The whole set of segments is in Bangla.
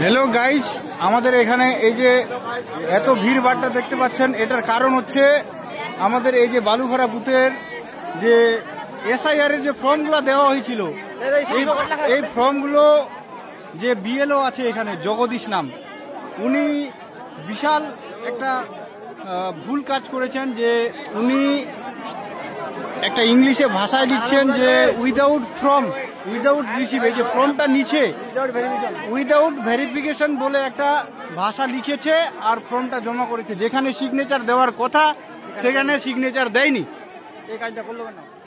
হ্যালো গাইস, আমাদের এখানে এই যে এত ভিড় ভাট্টা দেখতে পাচ্ছেন, এটার কারণ হচ্ছে আমাদের এই যে বালুঘরা বুথের যে এসআইআর এর যে ফর্মগুলো দেওয়া হয়েছিল, এই ফর্মগুলো যে বিএলও আছে এখানে জগদীশ নাম, উনি বিশাল একটা ভুল কাজ করেছেন। যে উনি একটা ইংলিশে ভাষায় লিখছেন যে উইদাউট ফর্ম উইদাউট রিসিভ, এই যে ফর্মটা নিচে উইদাউট ভেরিফিকেশন বলে একটা ভাষা লিখেছে আর ফর্মটা জমা করেছে। যেখানে সিগনেচার দেওয়ার কথা সেখানে সিগনেচার দেয়নি।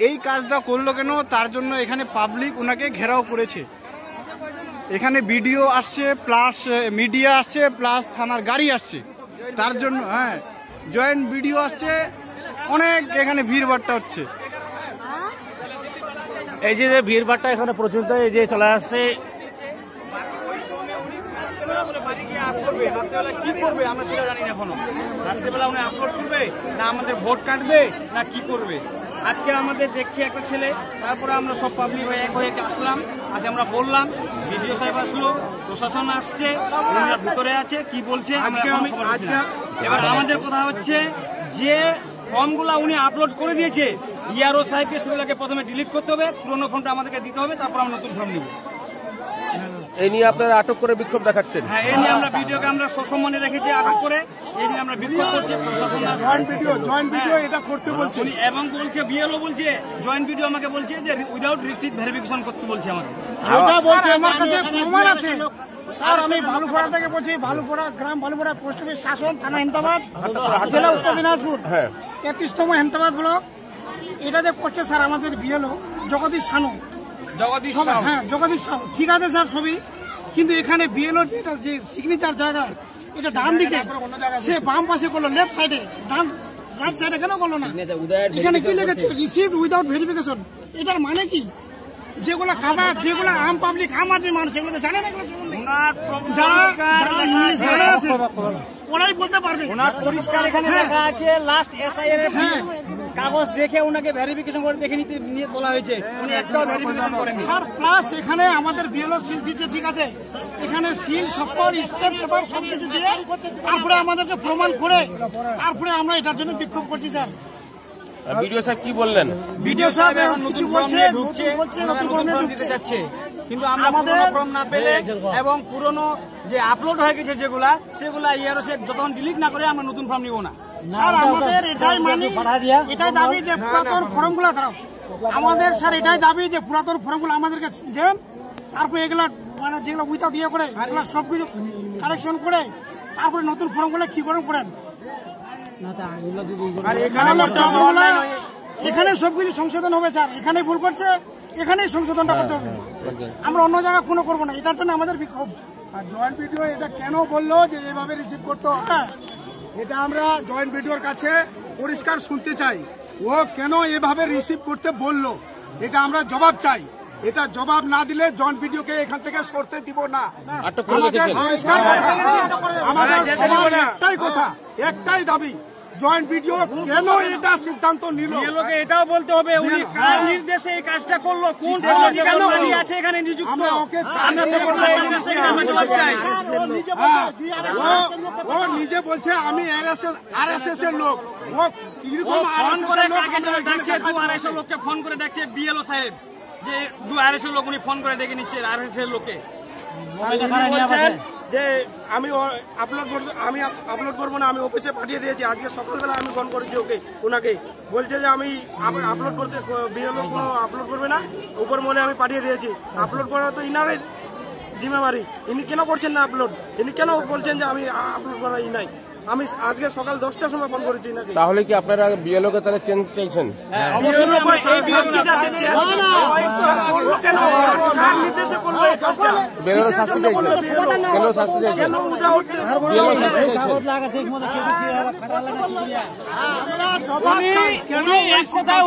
এই কাজটা করলো কেন? তার জন্য এখানে পাবলিক ওনাকে ঘেরাও করেছে। এখানে ভিডিও আসছে, প্লাস মিডিয়া আসছে, প্লাস থানার গাড়ি আসছে। তার জন্য জয়েন্ট ভিডিও আসছে, অনেক এখানে ভিড় ভাট্টা হচ্ছে। এই যে ভিড় ভাট্টা এখানে পর্যন্ত এই যে চলে আসছে। কি করবে আমরা সেটা জানি না এখনো। রাত্রেবেলা উনি আপলোড করবে না আমাদের ভোট কাটবে না কি করবে। আজকে আমাদের দেখছে একটা ছেলে, তারপরে আমরা সব পাবলিক হয়ে এক হয়ে আসলাম। আজ আমরা বললাম, বিডিও সাহেব আসলো, প্রশাসন আসছে, ওনারা ভিতরে আছে, কি বলছে আজকে এবার আমাদের কথা হচ্ছে যে ফর্মগুলা উনি আপলোড করে দিয়েছে, ইয়ারও সাহেবকে সেগুলোকে প্রথমে ডিলিট করতে হবে, পুরোনো ফর্মটা আমাদেরকে দিতে হবে, তারপর আমরা নতুন ফর্ম নিব। এই নিয়ে আপনারা আটক করে বিক্ষোভ দেখাচ্ছেন? হ্যাঁ, এই নিয়ে আমরা ভিডিওকে আমরা সসম্মানে রেখেছি আটক করে, এই নিয়ে আমরা বিক্ষোভ করছি। প্রশাসন জয়েন্ট ভিডিও এটা করতে বলছে এবং বলছে বিএলও বলছে, জয়েন্ট ভিডিও আমাকে বলছে যে উইদাউট রিসিভ ভেরিফিকেশন করতে বলছে আমাকে। এটা বলছে, আমার কাছে প্রমাণ আছে স্যার। আমি ভালুপাড়া থেকে বলছি, ভালুপাড়া গ্রাম, ভালুপাড়া পোস্ট অফিস, শাসন থানা, হেমতাবাদ জেলা, উত্তর দিনাজপুর, 33তম হেমতাবাদ ব্লক। এটা যে করছে স্যার আমাদের বিএলও জগদীশ সানু, জগদীশ সানু, ঠিক আছে স্যার ছবি, কিন্তু এখানে বিএলও যেটা যে সিগনেচার জায়গা, এটা ডান দিকে, সে বাম পাশে করলো, লেফট সাইডে, ডান রাইট সাইডে কেন করলো না? এখানে কি লিখেছে? Received without verification. এটার মানে কি? যেগুলো খাদা, যেগুলো আম পাবলিক, আম আদমি মানুষ, এগুলো তো জানে না। ওরাই বলতে পারবে। ওনার পরিষ্কার এখানে লেখা আছে, লাস্ট এসআইআর এর কাগজ দেখে ওনাকে ভেরিফিকেশন করে দেখে নিতে নিয়ে বলা হয়েছে, উনি একটাও ভেরিফিকেশন করেন স্যার। প্লাস এখানে আমাদের বিএলও সিল দিচ্ছে, ঠিক আছে, এখানে সিল সবকর স্ট্যাম্প পেপার সবকিছু দিয়ে তারপরে আমাদেরকে প্রমাণ করে তারপরে আমরা এটার জন্য বিক্ষোভ করছি স্যার। বিডিও সাহেব কি বললেন? বিডিও সাহেব এখন কিছু বলছে, দিতে যাচ্ছে, কিন্তু আমরা পুরনো ফর্ম না পেলে এবং পুরনো যে আপলোড হয়ে গেছে যেগুলা, সেগুলা ইয়ারও সাহেব যতক্ষণ ডিলিট না করে আমরা নতুন ফর্ম নিব না স্যার। আমাদের এটাই মানি, এটাই দাবি যে পুরাতন ফর্মগুলো দাও আমাদের স্যার, এটাই দাবি যে পুরাতন ফর্মগুলো আমাদেরকে দেন, তারপরে এগুলা মানে যেগুলো উইথাউট ইয়ে করে এগুলো সবকিছু কারেকশন করে তারপরে নতুন ফর্মগুলো কি করেন। এখানে সবকিছু সংশোধন হবে স্যার, এখানে ভুল করছে, এখানেই সংশোধনটা করতে হবে। আমরা অন্য জায়গায় কোনো করবো না, এটার জন্য আমাদের বিক্ষোভ। আর জয়েন্ট ভিডিও এটা কেন বললো যে এভাবে রিসিভ করতে হবে, এটা আমরা জয়েন্ট ভিডিওর কাছে পরিষ্কার শুনতে চাই। ও কেন এভাবে রিসিভ করতে বললো, এটা আমরা জবাব চাই। এটা জবাব না দিলে জয়েন্ট ভিডিওকে এখান থেকে সরতে দিব না। আমাদের একটাই কথা, একটাই দাবি, জয়েন্ট ভিডিও কেন এটা সিদ্ধান্ত নিল, এটাও বলতে হবে উনি কার নির্দেশে এই কাজটা করলো, কোন আছে এখানে নিযুক্ত। ও নিজে বলছে আমি আরএসএস এর লোক, ও ফোন করে ডাকছে, 200 লোককে ফোন করে ডাকছে বিএলও সাহেব, যে 200 লোক উনি ফোন করে ডেকে নিচ্ছে আরএসএস এর লোককে। যে আমি আপলোড করবো না, আমি অফিসে পাঠিয়ে দিয়েছি। আজকে সকালবেলা আমি ফোন করেছি ওনাকে, বলছে যে আমি আপলোড করতে বিএলও কোনো আপলোড করবে না, উপর মনে আমি পাঠিয়ে দিয়েছি। আপলোড করা তো ইনারের জিম্মেদারি, ইনি কেন করছেন না আপলোড? ইনি কেন বলছেন যে আমি আপলোড করা নাই? আমি আজকে সকাল 10টার সময় ফোন করেছি নাকি। তাহলে কি আপনারা বিএলও কে তাহলে চেঞ্জ চাইছেন?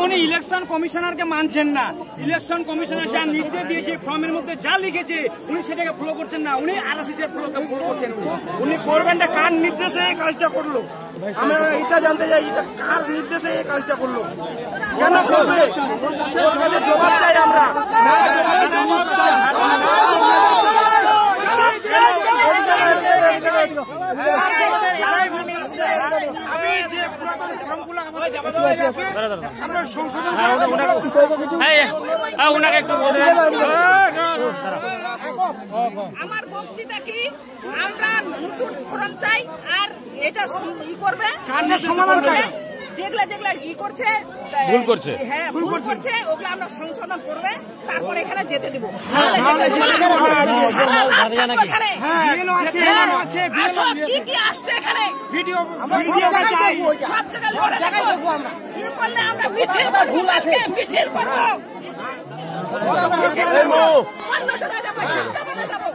উনি ইলেকশন কমিশনারকে মানছেন না, ইলেকশন কমিশনার যা নির্দেশ দিয়েছে ফর্মের মধ্যে যা লিখেছে উনি সেটাকে ফলো করছেন না, উনি আরএসএস এর ফলো করছেন। উনি করবেন না, কার নির্দেশে কাজটা করলো আমরা এটা জানতে চাই, এটা কার নির্দেশে এই কাজটা করলো, কেন করবে, ওর কাছে জবাব চাই আমরা। আমরা সংশোধন ওনাকে একটু আমার বক্তৃতা কি আমরা নতুন ফোরাম চাই আর এটা ই করবে সমাধান চাই যেগুলা যেগুলা ই করছে ভুল করছে। হ্যাঁ ভুল করছে ওগুলা আমরা সংশোধন করবে তারপরে এখানে যেতে দিব কি কি আসছে এখানে ভিডিও সব জায়গায় দেখবো আমরা কি করলে আমরা মিছিল করবো মিছিল করবো অন্য জায়গায় যাবো